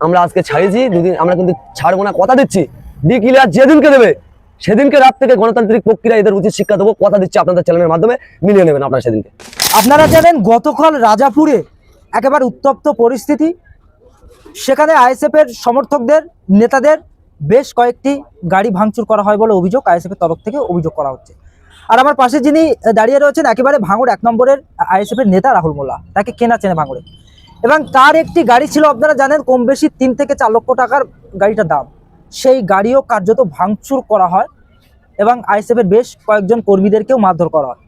আমরা আজকে ছাড়িয়েছি, দুদিন আমরা কিন্তু ছাড়বো না, কথা দিচ্ছি। ডিক্লিয়ার যেদিনকে দেবে সেদিনকে রাত থেকে গণতান্ত্রিক প্রক্রিয়া এদের উচিত শিক্ষা দেবো, কথা দিচ্ছি। আপনাদের চ্যানেলের মাধ্যমে মিলিয়ে নেবেন আপনারা সেদিনকে। আপনারা জানেন গতকাল রাজাপুরে একেবারে উত্তপ্ত পরিস্থিতি। সেখানে আইএসএফ এর সমর্থকদের নেতাদের বেশ কয়েকটি গাড়ি ভাঙচুর করা হয় বলে অভিযোগ, আইএসএফ এর তরফ থেকে অভিযোগ করা হচ্ছে। আর আমার পাশে যিনি দাঁড়িয়ে রয়েছেন একেবারে ভাঙড় 1 নম্বরের আইএসএফ এর নেতা রাহুল মোল্লা, তাকে কেনা চেনে ভাঙড়ে। এবং তার একটি গাড়ি ছিল, আপনারা জানেন কম বেশি 3 থেকে 4 লক্ষ টাকার গাড়িটার দাম। সেই গাড়িও কার্যত ভাঙচুর করা হয় এবং আইএসএফ এর বেশ কয়েকজন কর্মীদেরকেও মারধর করা হয়।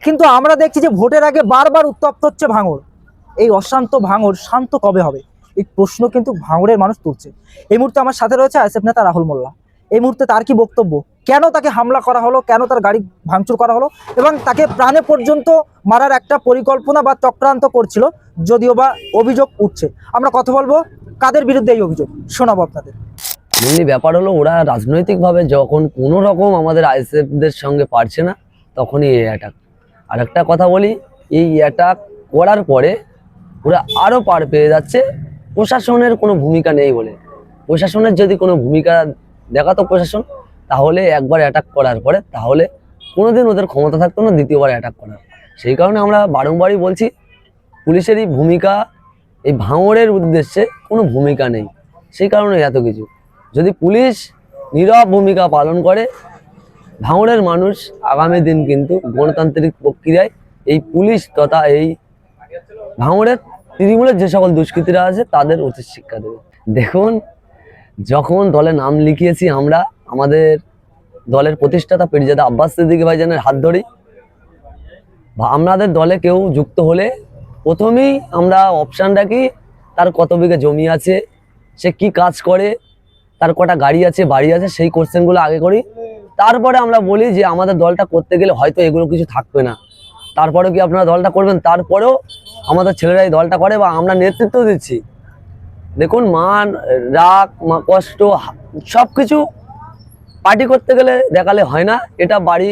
কিন্তু আমরা দেখছি যে ভোটের আগে বারবার উত্তপ্ত হচ্ছে ভাঙড়। এই অশান্ত ভাঙড় শান্ত কবে হবে, এই প্রশ্ন কিন্তু ভাঙড়ের মানুষ তুলছে। এই মুহূর্তে আমার সাথে রয়েছে আইএসএফ নেতা রাহুল মোল্লা। এই মুহূর্তে তার কি বক্তব্য, কেন তাকে হামলা করা হলো, কেন তার গাড়ি ভাঙচুর করা হলো এবং তাকে প্রাণে পর্যন্ত মারার একটা পরিকল্পনা বা চক্রান্ত করছিল, যদিও বা অভিযোগ উঠছে। আমরা কথা বলবো কাদের বিরুদ্ধে এই অভিযোগ, শোনাবো আপনাদের। মেনলি ব্যাপার হলো ওরা রাজনৈতিকভাবে যখন কোনো রকম আমাদের আইএসএফদের সঙ্গে পারছে না, তখনই এই অ্যাটাক। আর একটা কথা বলি, এই অ্যাটাক করার পরে ওরা আরও পার পেয়ে যাচ্ছে প্রশাসনের কোনো ভূমিকা নেই বলে। প্রশাসনের যদি কোনো ভূমিকা দেখাতো প্রশাসন, তাহলে একবার অ্যাটাক করার পরে তাহলে কোনোদিন ওদের ক্ষমতা থাকতো না দ্বিতীয়বার অ্যাটাক করার। সেই কারণে আমরা বারংবারই বলছি, পুলিশেরই ভূমিকা এই ভাঙড়ের উদ্দেশ্যে কোনো ভূমিকা নেই। সেই কারণে এত কিছু। যদি পুলিশ নীরব ভূমিকা পালন করে, ভাঙড়ের মানুষ আগামী দিন কিন্তু গণতান্ত্রিক প্রক্রিয়ায় এই পুলিশ তথা এই ভাঙড়ের তৃণমূলের যে সকল দুষ্কৃতীরা আছে তাদের উচিত শিক্ষা দেবে। দেখুন, যখন দলে নাম লিখিয়েছি আমরা, আমাদের দলের প্রতিষ্ঠাতা পীরজাদা আব্বাস সিদ্দিকী ভাইজানের হাত ধরেই আমাদের দলে কেউ যুক্ত হলে প্রথমেই আমরা অপশান রাখি তার কত বিঘা জমি আছে, সে কি কাজ করে, তার কটা গাড়ি আছে, বাড়ি আছে, সেই কোশ্চেনগুলো আগে করি। তারপরে আমরা বলি যে আমাদের দলটা করতে গেলে হয়তো এগুলো কিছু থাকবে না, তারপরেও কি আপনারা দলটা করবেন? তারপরেও আমাদের ছেলেরা এই দলটা করে বা আমরা নেতৃত্ব দিচ্ছি। দেখুন, মান রাগ কষ্ট সব কিছু পার্টি করতে গেলে দেখালে হয় না। এটা বাড়ি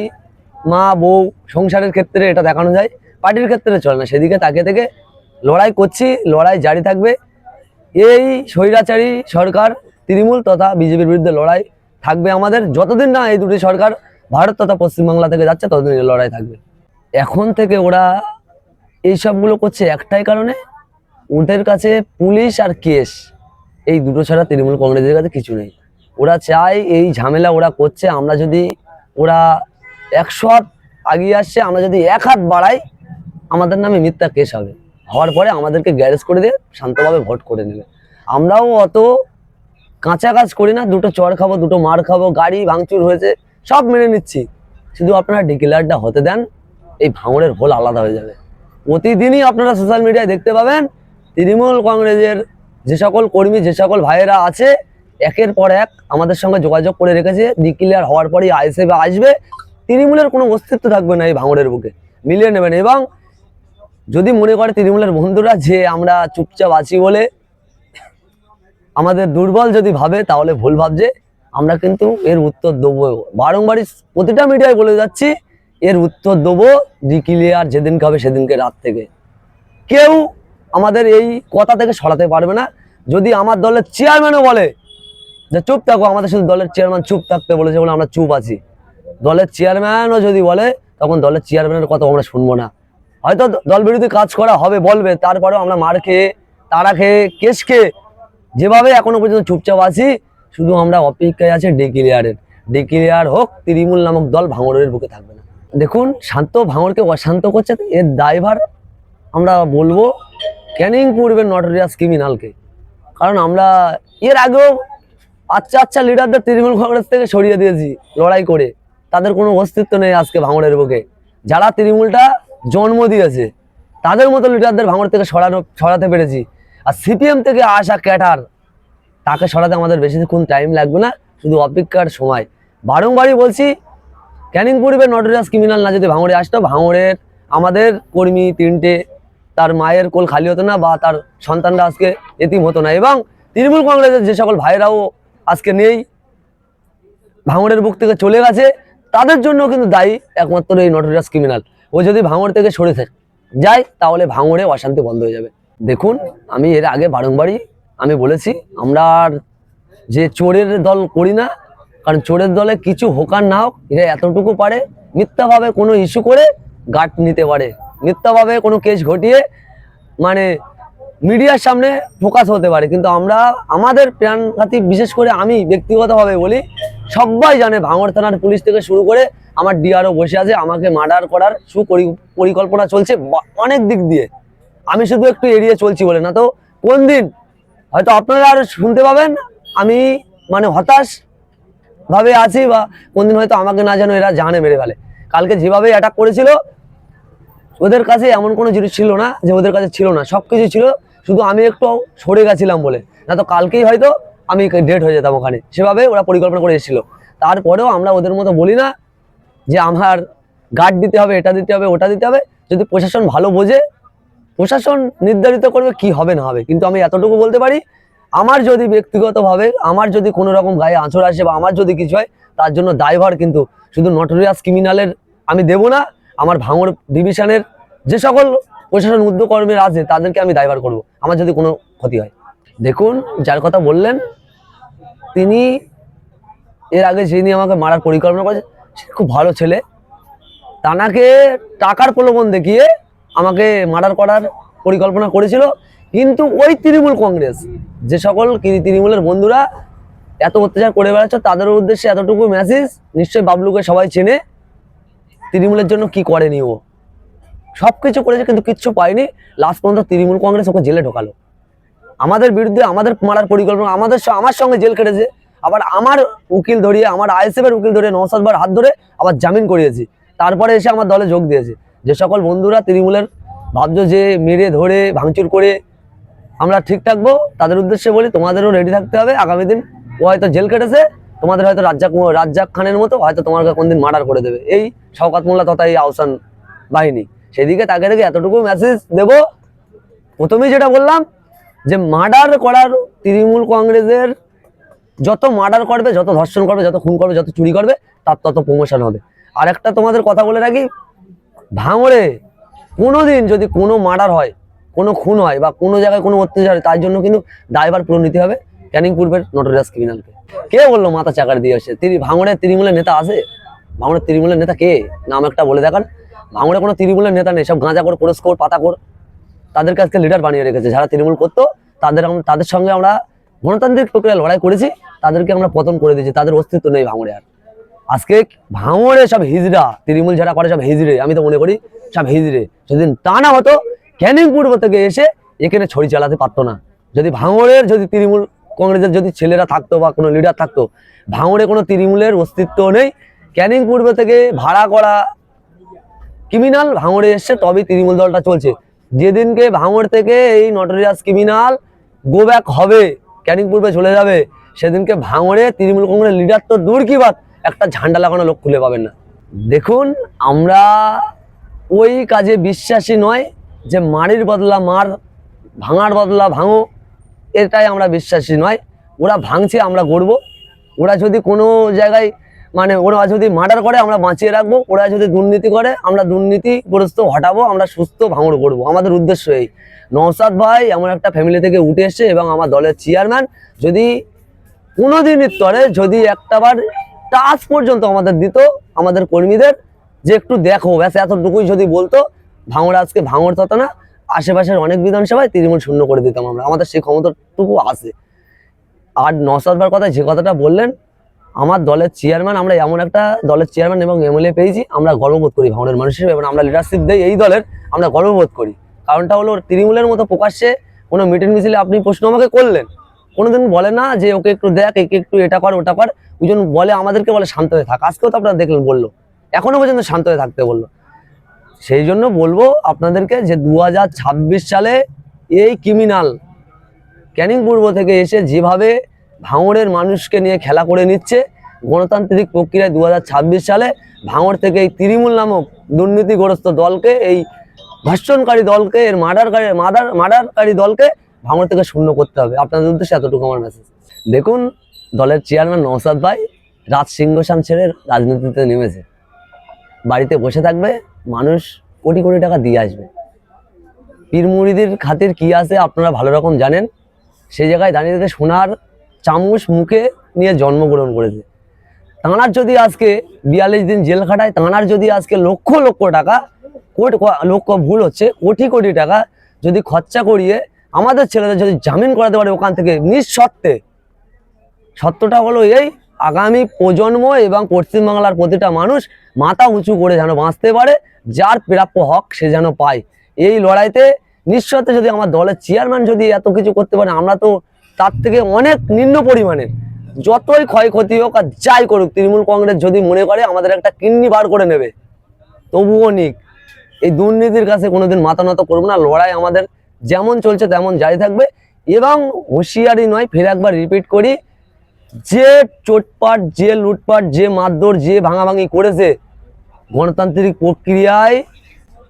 মা বউ সংসারের ক্ষেত্রে এটা দেখানো যায়, পার্টির ক্ষেত্রে চলে না। সেদিকে তাকিয়ে থেকে লড়াই করছি, লড়াই জারি থাকবে। এই স্বৈরাচারী সরকার তৃণমূল তথা বিজেপির বিরুদ্ধে লড়াই থাকবে আমাদের, যতদিন না এই দুটি সরকার ভারত তথা পশ্চিমবাংলা থেকে যাচ্ছে ততদিন এই লড়াই থাকবে। এখন থেকে ওরা এইসবগুলো করছে একটাই কারণে, ওদের কাছে পুলিশ আর কেস এই দুটো ছাড়া তৃণমূল কংগ্রেসের কাছে কিছু নেই। ওরা চায় এই ঝামেলা ওরা করছে, আমরা যদি ওরা 100 হাত আগিয়ে আসছে, আমরা যদি 1 হাত বাড়াই আমাদের নামে মিথ্যা কেস হবে, হওয়ার পরে আমাদেরকে গ্যারেজ করে দিয়ে শান্তভাবে ভোট করে নেবে। আমরাও অত কাঁচা কাজ করি না, দুটো চড় খাবো, দুটো মার খাবো, গাড়ি ভাঙচুর হয়েছে সব মেনে নিচ্ছি। শুধু আপনারা ডিক্লেয়ারটা হতে দেন, এই ভাঙড়ের হোল আলাদা হয়ে যাবে। প্রতিদিনই আপনারা সোশ্যাল মিডিয়ায় দেখতে পাবেন তৃণমূল কংগ্রেসের যে সকল কর্মী, যে সকল ভাইয়েরা আছে, একের পর এক আমাদের সঙ্গে যোগাযোগ করে রেখেছে। ডিক্লেয়ার হওয়ার পরেই আইএসএফ আসবে, তৃণমূলের কোনো অস্তিত্ব থাকবে না এই ভাঙড়ের বুকে, মিলিয়ে নেবেন। এবং যদি মনে করে তৃণমূলের বন্ধুরা যে আমরা চুপচাপ আছি বলে আমাদের দুর্বল যদি ভাবে, তাহলে ভুল ভাবছে। আমরা কিন্তু এর উত্তর দেবো, বারংবারই প্রতিটা মিডিয়ায় বলে যাচ্ছি, এর উত্তর দেবো ডিক্লেয়ার যেদিনকে হবে সেদিনকে রাত থেকে। কেউ আমাদের এই কথা থেকে সরাতে পারবে না। যদি আমার দলের চেয়ারম্যানও বলে যে চুপ থাকো, আমাদের শুধু দলের চেয়ারম্যান চুপ থাকতে বলেছে বলে আমরা চুপ আছি, দলের চেয়ারম্যানও যদি বলে তখন দলের চেয়ারম্যানের কথা আমরা শুনবো না। হয়তো দল বিরোধী কাজ করা হবে বলবে, তারপরেও আমরা মার খেয়ে, তাড়া খেয়ে, কেস খেয়ে যেভাবে এখনো পর্যন্ত চুপচাপ আছি, শুধু আমরা অপেক্ষায় আছে ডিক্লেয়ারের। ডিক্লেয়ার হোক, তৃণমূল নামক দল ভাঙড়ের বুকে থাকবে না। দেখুন, শান্ত ভাঙড়কে অশান্ত করছে, এর দায়ভার আমরা বলবো ক্যানিং পূর্বের নটোরিয়াস ক্রিমিনালকে। কারণ আমরা এর আগেও আচ্ছা লিডারদের তৃণমূল কংগ্রেস থেকে সরিয়ে দিয়েছি লড়াই করে, তাদের কোনো অস্তিত্ব নেই আজকে ভাঙড়ের বুকে। যারা তৃণমূলটা জন্ম দিয়েছে তাদের মতো লিডারদের ভাঙড় থেকে সরাতে পেরেছি। আর সিপিএম থেকে আসা ক্যাটার, তাকে সরাতে আমাদের বেশিক্ষণ টাইম লাগবে না, শুধু অপেক্ষার সময়। বারংবারই বলছি, ক্যানিং পূর্বের নটোরিয়াস ক্রিমিনাল না যদি ভাঙড়ে আসতো, ভাঙড়ের আমাদের কর্মী 3টে, তার মায়ের কোল খালি হতো না বা তার সন্তানরা আজকে এতিম হতো না। এবং তৃণমূল কংগ্রেসের যে সকল ভাইরাও আজকে নেই, ভাঙড়ের বুক থেকে চলে গেছে, তাদের জন্য কিন্তু দায়ী একমাত্র এই নটোরিয়াস ক্রিমিনাল। ও যদি ভাঙড় থেকে সরে যায় তাহলে ভাঙড়ে অশান্তি বন্ধ হয়ে যাবে। দেখুন, আমি এর আগে বারংবারই আমি বলেছি আমরা আর যে চোরের দল করি না, কারণ চোরের দলে কিছু হোক আর না হোক এরা এতটুকু পারে মিথ্যাভাবে কোনো ইস্যু করে গার্ড নিতে পারে, মিথ্যাভাবে কোনো কেস ঘটিয়ে মানে মিডিয়ার সামনে ফোকাস হতে পারে। কিন্তু আমরা আমাদের প্রাণঘাতী, বিশেষ করে আমি ব্যক্তিগতভাবে বলি, সবাই জানে ভাঙড় থানার পুলিশ থেকে শুরু করে আমার ডিআরও বসে আছে, আমাকে মার্ডার করার পরিকল্পনা চলছে অনেক দিক দিয়ে। আমি শুধু একটু এড়িয়ে চলছি বলে না, তো কোন দিন হয়তো আপনারা আর শুনতে পাবেন আমি মানে হতাশ ভাবে আছি, বা কোনদিন হয়তো আমাকে না জানো এরা জানে মেরে ফেলে। কালকে যেভাবে অ্যাটাক করেছিল, ওদের কাছে এমন কোনো জিনিস ছিল না যে ওদের কাছে ছিল না, সবকিছু ছিল, শুধু আমি একটু সরে গেছিলাম বলে, না তো কালকেই হয়তো আমি ডেট হয়ে যেতাম ওখানে। সেভাবে ওরা পরিকল্পনা করে এসেছিল। তারপরেও আমরা ওদের মতো বলি না যে আমার গার্ড দিতে হবে, এটা দিতে হবে, ওটা দিতে হবে। যদি প্রশাসন ভালো বোঝে, প্রশাসন নির্ধারিত করবে কি হবে না হবে। কিন্তু আমি এতটুকু বলতে পারি, আমার যদি ব্যক্তিগতভাবে আমার যদি কোনো রকম গায়ে আঁচড় আসে বা আমার যদি কিছু হয়, তার জন্য দায়ভার কিন্তু শুধু নটোরিয়াস ক্রিমিনালের আমি দেব না, আমার ভাঙড় ডিভিশনের যে সকল প্রশাসন উদ্যোগকর্মীর আছে তাদেরকে আমি দায়ভার করব আমার যদি কোনো ক্ষতি হয়। দেখুন, যার কথা বললেন তিনি এর আগে যিনি আমাকে মারার পরিকল্পনা করেছে, সে খুব ভালো ছেলে। তানাকে টাকার প্রলোভন দেখিয়ে আমাকে মার্ডার করার পরিকল্পনা করেছিল। কিন্তু ওই তৃণমূল কংগ্রেস, যে সকল তৃণমূলের বন্ধুরা এত অত্যাচার করে বেড়াচ্ছ, তাদের উদ্দেশ্যে এতটুকু মেসেজ, নিশ্চয়ই বাবলুকে সবাই চেনে, তৃণমূলের জন্য কি করেনি ও, সব কিছু করেছে কিন্তু কিচ্ছু পায়নি। লাস্ট পর্যন্ত তৃণমূল কংগ্রেস ওকে জেলে ঢোকালো। আমাদের বিরুদ্ধে আমাদের মারার পরিকল্পনা, আমার সঙ্গে জেল কেটেছে। আবার আমার উকিল ধরিয়ে, আমার আইএসএফ এর উকিল ধরিয়ে নওশাদ ভাইয়ের হাত ধরে আবার জামিন করিয়েছি। তারপরে এসে আমার দলে যোগ দিয়েছে। যে সকল বন্ধুরা তৃণমূলের ভাবছো যে মেরে ধরে ভাঙচুর করে আমরা ঠিক থাকবো, তাদের উদ্দেশ্যে বলি তোমাদেরও রেডি থাকতে হবে। আগামী দিন ও হয়তো জেল কেটেছে, তোমাদের হয়তো রাজ্জাক খানের মতো হয়তো তোমাকে কোনদিন মার্ডার করে দেবে এই শওকত মোল্লা তথা এই আহসান বাহিনী। সেদিকে তাকে রেখে এতটুকু মেসেজ দেবো, প্রথমেই যেটা বললাম যে মার্ডার করার তৃণমূল কংগ্রেসের যত মার্ডার করবে, যত ধর্ষণ করবে, যত খুন করবে, যত চুরি করবে, তার তত প্রমোশন হবে। আর একটা তোমাদের কথা বলে রাখি, ভাঙড়ে কোনোদিন যদি কোনো মার্ডার হয়, কোনো খুন হয় বা কোনো জায়গায় কোনো অত্যাচার হয়, তার জন্য কিন্তু দায়ভার পুরো নিতে হবে ক্যানিং পূর্বের নটোরিয়াস ক্রিমিনালকে। কে বললো মাথা চাকার দিয়ে আসে? ভাঙড়ের তৃণমূলের নেতা আছে? ভাঙড়ের তৃণমূলের নেতা কে? নাম একটা বলে দেখান। ভাঙড়ে কোনো তৃণমূলের নেতা নেই, সব গাঁজা করে, কোরস্কোর, পাতাকোর, তাদেরকে আজকে লিডার বানিয়ে রেখেছে। যারা তৃণমূল করতো তাদের সঙ্গে আমরা গণতান্ত্রিক প্রক্রিয়া লড়াই করেছি, তাদেরকে আমরা পতন করে দিয়েছি, তাদের অস্তিত্ব নেই ভাঙড়ে আর। আজকে ভাঙড়ে সব হিজড়া, তৃণমূল যারা করে সব হিজড়ে, আমি তো মনে করি সব হিজড়ে। সেদিন তা না হতো, ক্যানিং পূর্ব থেকে এসে এখানে ছড়ি চালাতে পারতো না। যদি ভাঙড়ের যদি তৃণমূল কংগ্রেসের যদি ছেলেরা থাকতো বা কোনো লিডার থাকতো, ভাঙড়ে কোনো তৃণমূলের অস্তিত্ব নেই। ক্যানিং পূর্ব থেকে ভাড়া করা ক্রিমিনাল ভাঙড়ে এসছে, তবেই তৃণমূল দলটা চলছে। যেদিনকে ভাঙড় থেকে এই নটোরিয়াস ক্রিমিনাল গো ব্যাক হবে, ক্যানিং পূর্বে চলে যাবে, সেদিনকে ভাঙড়ে তৃণমূল কংগ্রেস লিডার তো দূর কি বাত, একটা ঝান্ডা লাগানো লোক খুলে পাবেন না। দেখুন, আমরা ওই কাজে বিশ্বাসী নয় যে মারির বদলা মার, ভাঙার বদলা ভাঙো, এটাই আমরা বিশ্বাসী নয়। ওরা ভাঙছে, আমরা গড়বো। ওরা যদি কোনো জায়গায় মানে ওরা যদি মার্ডার করে, আমরা বাঁচিয়ে রাখবো। ওরা যদি দুর্নীতি করে, আমরা দুর্নীতিগ্রস্ত হটাবো, আমরা সুস্থ ভাঙড় করবো। আমাদের উদ্দেশ্য এই। নওশাদ ভাই এমন একটা ফ্যামিলি থেকে উঠে এসছে এবং আমার দলের চেয়ারম্যান, যদি কোনোদিনই স্তরে যদি একটাবার টাচ পর্যন্ত আমাদের দিত, আমাদের কর্মীদের, যে একটু দেখো ব্যাস, এতটুকুই যদি বলতো, ভাঙড় আজকে ভাঙড় তত না, আশেপাশের অনেক বিধানসভায় তৃণমূল শূন্য করে দিতাম আমরা। আমাদের সেই ক্ষমতাটুকু আছে। আর নওশাদ ভাইয়ের কথা যে কথাটা বললেন, আমার দলের চেয়ারম্যান, আমরা এমন একটা দলের চেয়ারম্যান এবং এমএলএ পেয়েছি, আমরা গর্ববোধ করি ভাঙড়ের মানুষ হিসেবে, এবং আমরা লিডারশিপ দেই এই দলের, আমরা গর্ববোধ করি। কারণটা হলো, তৃণমূলের মতো প্রকাশ্যে কোনো মিটিং মিছিলে আপনি প্রশ্ন আমাকে করলেন, কোনোদিন বলে না যে ওকে একটু দেখ, একে একটু এটা কর, ওটা কর। ওই জন্য বলে, আমাদেরকে বলে শান্ত হয়ে থাক। আজকেও তো আপনারা দেখলেন বললো, এখনো পর্যন্ত শান্ত হয়ে থাকতে বললো। সেই জন্য বলবো আপনাদেরকে যে 2026 সালে এই ক্রিমিনাল ক্যানিং পূর্ব থেকে এসে যেভাবে ভাঙড়ের মানুষকে নিয়ে খেলা করে নিচ্ছে, গণতান্ত্রিক প্রক্রিয়ায় 2026 সালে ভাঙড় থেকে এই তৃণমূল নামক দুর্নীতিগ্রস্ত দলকে, এই ধর্ষণকারী দলকে, এর মার্ডারকারী দলকে ভাঙড় থেকে শূন্য করতে হবে। আপনাদের উদ্দেশ্যে এতটুকু আমার মেসেজ। দেখুন, দলের চেয়ারম্যান নওশাদ ভাই রাজ সিংহাসন ছেড়ে রাজনীতিতে নেমেছে। বাড়িতে বসে থাকবে, মানুষ কোটি কোটি টাকা দিয়ে আসবে। পীর মুরিদের খাতির কি আছে আপনারা ভালো রকম জানেন। সেই জায়গায় দাঁড়িয়ে থেকে সোনার চামচ মুখে নিয়ে জন্মগ্রহণ করেছে। তাঁর যদি আজকে 42 দিন জেল খাটায়, তাঁর যদি আজকে লক্ষ লক্ষ টাকা, লক্ষ ভুল হচ্ছে, কোটি কোটি টাকা যদি খরচা করিয়ে আমাদের ছেলেদের যদি জামিন করাতে পারে ওখান থেকে নিঃশর্তে, সত্যটা হলো এই, আগামী প্রজন্ম এবং পশ্চিমবাংলার প্রতিটা মানুষ মাথা উঁচু করে যেন বাঁচতে পারে, যার প্রাপ্য হক সে যেন পায়। এই লড়াইতে নিঃশর্তে যদি আমার দলের চেয়ারম্যান যদি এত কিছু করতে পারে, আমরা তো তার থেকে অনেক নিম্ন পরিমাণে, যতই ক্ষয়ক্ষতি হোক আর যাই করুক, তৃণমূল কংগ্রেস যদি মনে করে আমাদের একটা কিডনি বার করে নেবে তবুও নিক, এই দুর্নীতির কাছে কোনোদিন মাথা নত করবো না। লড়াই আমাদের যেমন চলছে তেমন জারি থাকবে। এবং হুঁশিয়ারি নয়, ফের একবার রিপিট করি, যে চোটপাট, যে লুটপাট, যে মারধর, যে ভাঙাভাঙি করেছে, গণতান্ত্রিক প্রক্রিয়ায়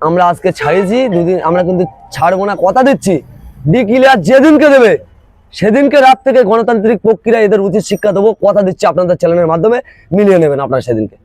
আমরা আজকে ছাড়িয়েছি, দুদিন আমরা কিন্তু ছাড়বো না, কথা দিচ্ছি। ডিক্লিয়ার যেদিনকে দেবে সেদিনকে রাত থেকে গণতান্ত্রিক প্রক্রিয়া এদের উচিত শিক্ষা দেবো, কথা দিচ্ছি। আপনাদের চ্যানেলের মাধ্যমে মিলিয়ে নেবেন আপনারা সেদিনকে।